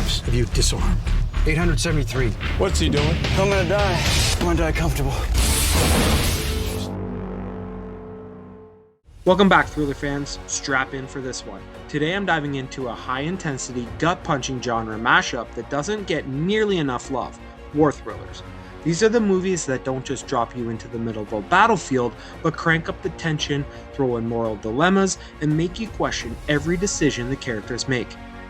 photographs of you disarmed. 873. What's he doing? I'm gonna die. I wanna die comfortable. Welcome back, thriller fans. Strap in for this one. Today I'm diving into a high-intensity, gut-punching genre mashup that doesn't get nearly enough love: war thrillers. These are the movies that don't just drop you into the middle of a battlefield, but crank up the tension, throw in moral dilemmas, and make you question every decision the characters make.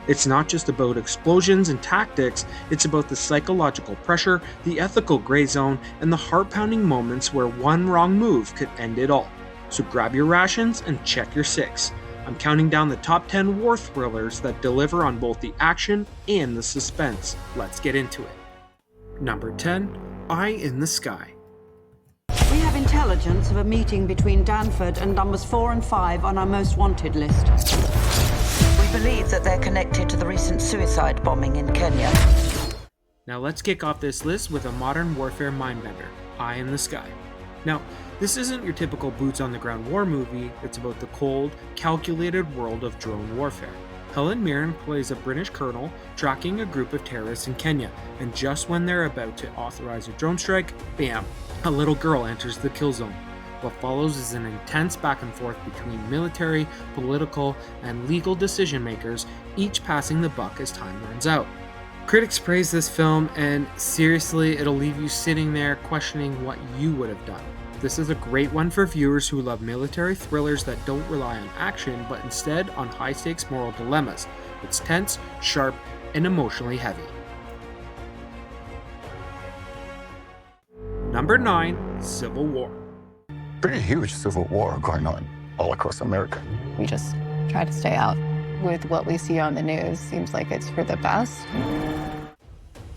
It's not just about explosions and tactics, it's about the psychological pressure, the ethical gray zone, and the heart-pounding moments where one wrong move could end it all. So grab your rations and check your six. I'm counting down the top 10 war thrillers that deliver on both the action and the suspense. Let's get into it. Number 10, Eye in the Sky. We have intelligence of a meeting between Danford and numbers 4 and 5 on our most wanted list. We believe that they're connected to the recent suicide bombing in Kenya. Now let's kick off this list with a modern warfare mindbender, Eye in the Sky. Now, this isn't your typical boots-on-the-ground war movie, it's about the cold, calculated world of drone warfare. Helen Mirren plays a British colonel tracking a group of terrorists in Kenya, and just when they're about to authorize a drone strike, bam, a little girl enters the kill zone. What follows is an intense back and forth between military, political, and legal decision makers, each passing the buck as time runs out. Critics praise this film, and seriously, it'll leave you sitting there questioning what you would have done. This is a great one for viewers who love military thrillers that don't rely on action, but instead on high-stakes moral dilemmas. It's tense, sharp, and emotionally heavy. Number 9, Civil War. Pretty huge civil war going on all across America. We just try to stay out. With what we see on the news, seems like it's for the best.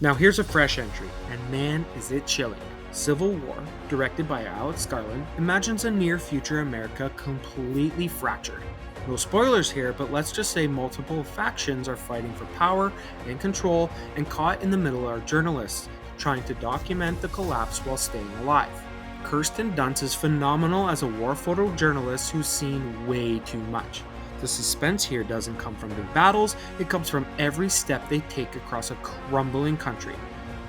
Now here's a fresh entry, and man is it chilling. Civil War, directed by Alex Garland, imagines a near-future America completely fractured. No spoilers here, but let's just say multiple factions are fighting for power and control, and caught in the middle are journalists trying to document the collapse while staying alive. Kirsten Dunst is phenomenal as a war photojournalist who's seen way too much. The suspense here doesn't come from big battles, it comes from every step they take across a crumbling country.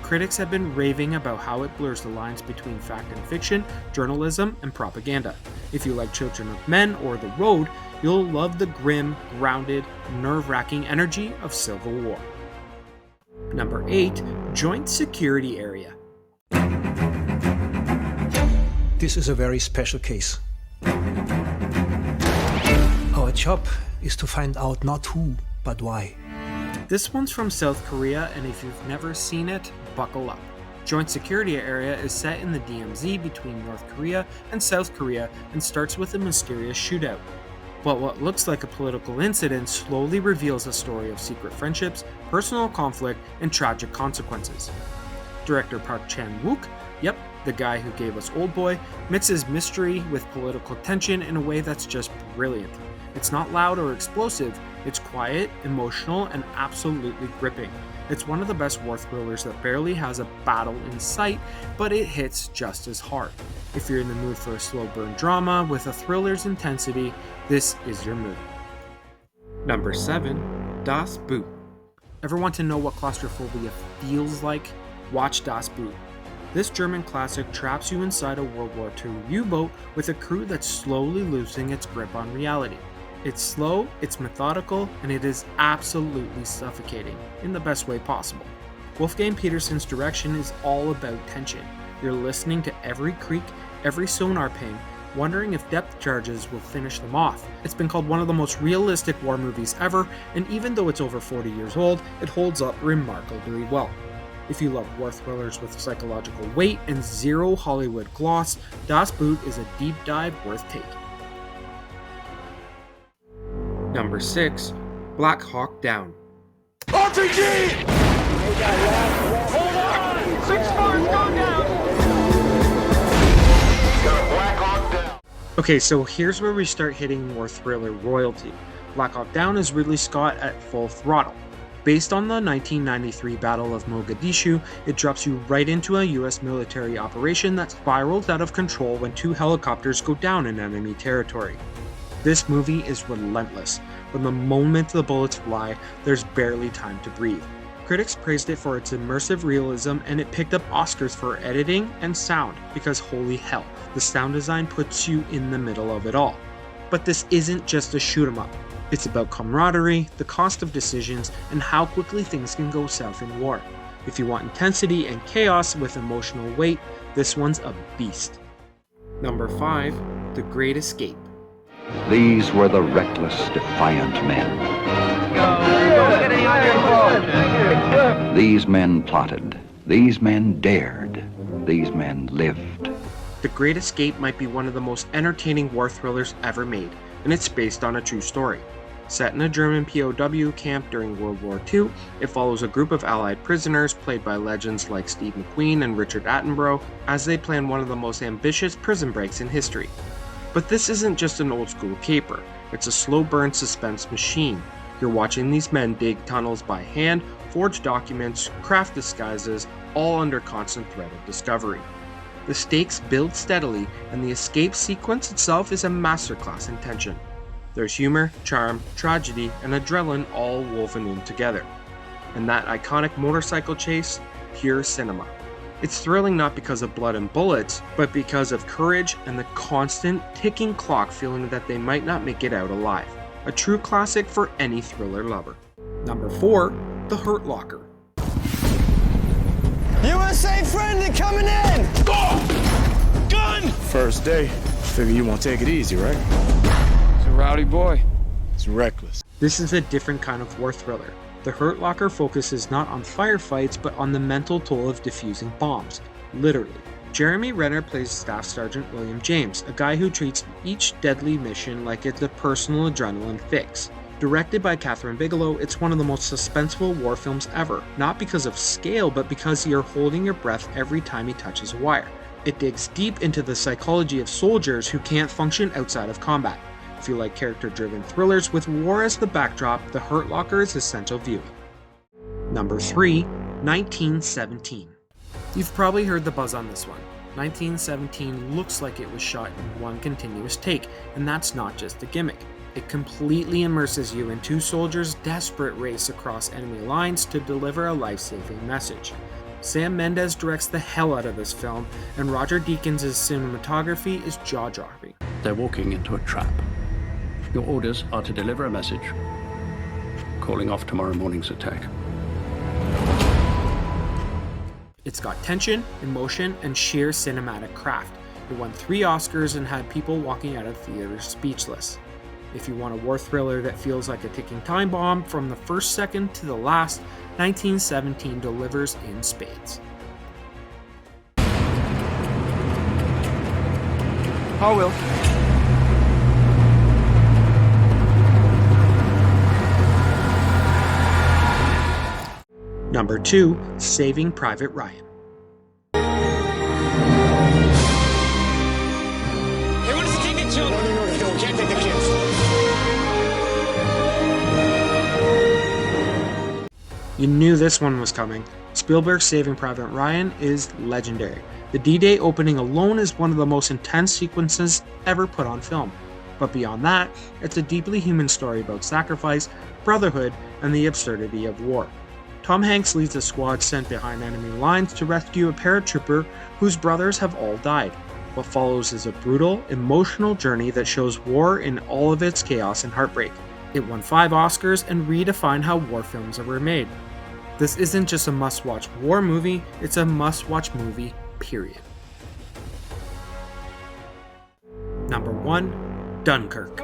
Critics have been raving about how it blurs the lines between fact and fiction, journalism, and propaganda. If you like Children of Men or The Road, you'll love the grim, grounded, nerve-wracking energy of Civil War. Number 8, Joint Security Area. This is a very special case. Our job is to find out not who, but why. This one's from South Korea, and if you've never seen it, buckle up. Joint Security Area is set in the DMZ between North Korea and South Korea and starts with a mysterious shootout. But what looks like a political incident slowly reveals a story of secret friendships, personal conflict, and tragic consequences. Director Park Chan-wook, yep, the guy who gave us Oldboy, mixes mystery with political tension in a way that's just brilliant. It's not loud or explosive, it's quiet, emotional, and absolutely gripping. It's one of the best war thrillers that barely has a battle in sight, but it hits just as hard. If you're in the mood for a slow burn drama with a thriller's intensity, this is your movie. Number 7, Das Boot. Ever want to know what claustrophobia feels like? Watch Das Boot. This German classic traps you inside a World War II U-boat with a crew that's slowly losing its grip on reality. It's slow, it's methodical, and it is absolutely suffocating, in the best way possible. Wolfgang Petersen's direction is all about tension. You're listening to every creak, every sonar ping, wondering if depth charges will finish them off. It's been called one of the most realistic war movies ever, and even though it's over 40 years old, it holds up remarkably well. If you love war thrillers with psychological weight and zero Hollywood gloss, Das Boot is a deep dive worth taking. Number 6, Black Hawk Down. RPG! Hold on! 6 stars, go down! Got a Black Hawk Down. Okay, so here's where we start hitting more thriller royalty. Black Hawk Down is Ridley Scott at full throttle. Based on the 1993 Battle of Mogadishu, it drops you right into a US military operation that spirals out of control when 2 helicopters go down in enemy territory. This movie is relentless. From the moment the bullets fly, there's barely time to breathe. Critics praised it for its immersive realism, and it picked up Oscars for editing and sound because holy hell, the sound design puts you in the middle of it all. But this isn't just a shoot 'em up. It's about camaraderie, the cost of decisions, and how quickly things can go south in war. If you want intensity and chaos with emotional weight, this one's a beast. Number 5, The Great Escape. These were the reckless, defiant men. These men plotted. These men dared. These men lived. The Great Escape might be one of the most entertaining war thrillers ever made, and it's based on a true story. Set in a German POW camp during World War II, it follows a group of Allied prisoners played by legends like Steve McQueen and Richard Attenborough as they plan one of the most ambitious prison breaks in history. But this isn't just an old school caper, it's a slow burn suspense machine. You're watching these men dig tunnels by hand, forge documents, craft disguises, all under constant threat of discovery. The stakes build steadily, and the escape sequence itself is a masterclass in tension. There's humor, charm, tragedy, and adrenaline all woven in together. And that iconic motorcycle chase, pure cinema. It's thrilling not because of blood and bullets, but because of courage and the constant ticking clock feeling that they might not make it out alive. A true classic for any thriller lover. Number 4, The Hurt Locker. USA friendly coming in! Gun! First day. Figure you won't take it easy, right? He's a rowdy boy. He's reckless. This is a different kind of war thriller. The Hurt Locker focuses not on firefights, but on the mental toll of defusing bombs. Literally. Jeremy Renner plays Staff Sergeant William James, a guy who treats each deadly mission like it's a personal adrenaline fix. Directed by Catherine Bigelow, it's one of the most suspenseful war films ever, not because of scale, but because you're holding your breath every time he touches a wire. It digs deep into the psychology of soldiers who can't function outside of combat. If you like character-driven thrillers with war as the backdrop, The Hurt Locker is essential viewing. Number 3, 1917. You've probably heard the buzz on this one. 1917 looks like it was shot in one continuous take, and that's not just a gimmick. It completely immerses you in two soldiers' desperate race across enemy lines to deliver a life-saving message. Sam Mendes directs the hell out of this film, and Roger Deakins' cinematography is jaw-dropping. They're walking into a trap. Your orders are to deliver a message, calling off tomorrow morning's attack. It's got tension, emotion, and sheer cinematic craft. It won 3 Oscars and had people walking out of theaters speechless. If you want a war thriller that feels like a ticking time bomb from the first second to the last, 1917 delivers in spades. I will. Number 2, Saving Private Ryan. Hey, what does it take the children? No, can't take the kids. You knew this one was coming. Spielberg's Saving Private Ryan is legendary. The D-Day opening alone is one of the most intense sequences ever put on film. But beyond that, it's a deeply human story about sacrifice, brotherhood, and the absurdity of war. Tom Hanks leads a squad sent behind enemy lines to rescue a paratrooper whose brothers have all died. What follows is a brutal, emotional journey that shows war in all of its chaos and heartbreak. It won 5 Oscars and redefined how war films were made. This isn't just a must-watch war movie, it's a must-watch movie, period. Number 1, Dunkirk.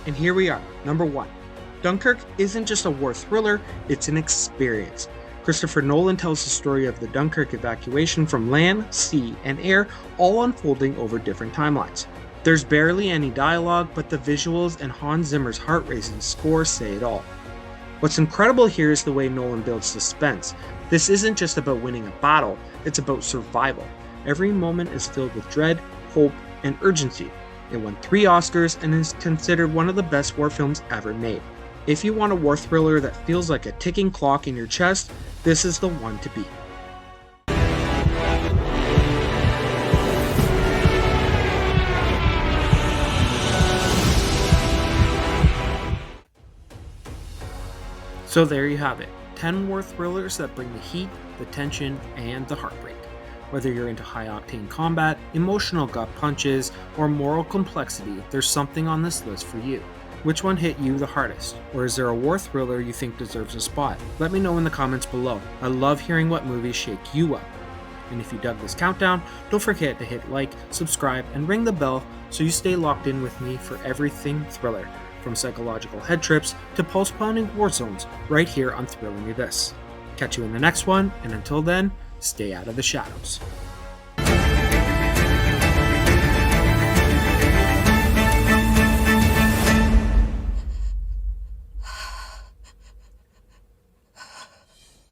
And here we are, number 1. Dunkirk isn't just a war thriller, it's an experience. Christopher Nolan tells the story of the Dunkirk evacuation from land, sea, and air, all unfolding over different timelines. There's barely any dialogue, but the visuals and Hans Zimmer's heart-racing score say it all. What's incredible here is the way Nolan builds suspense. This isn't just about winning a battle, it's about survival. Every moment is filled with dread, hope, and urgency. It won 3 Oscars and is considered one of the best war films ever made. If you want a war thriller that feels like a ticking clock in your chest, this is the one to beat. So there you have it, 10 war thrillers that bring the heat, the tension, and the heartbreak. Whether you're into high-octane combat, emotional gut punches, or moral complexity, there's something on this list for you. Which one hit you the hardest? Or is there a war thriller you think deserves a spot? Let me know in the comments below. I love hearing what movies shake you up. And if you dug this countdown, don't forget to hit like, subscribe, and ring the bell so you stay locked in with me for everything thriller, from psychological head trips to pulse-pounding war zones, right here on Thrilling You This. Catch you in the next one, and until then, stay out of the shadows.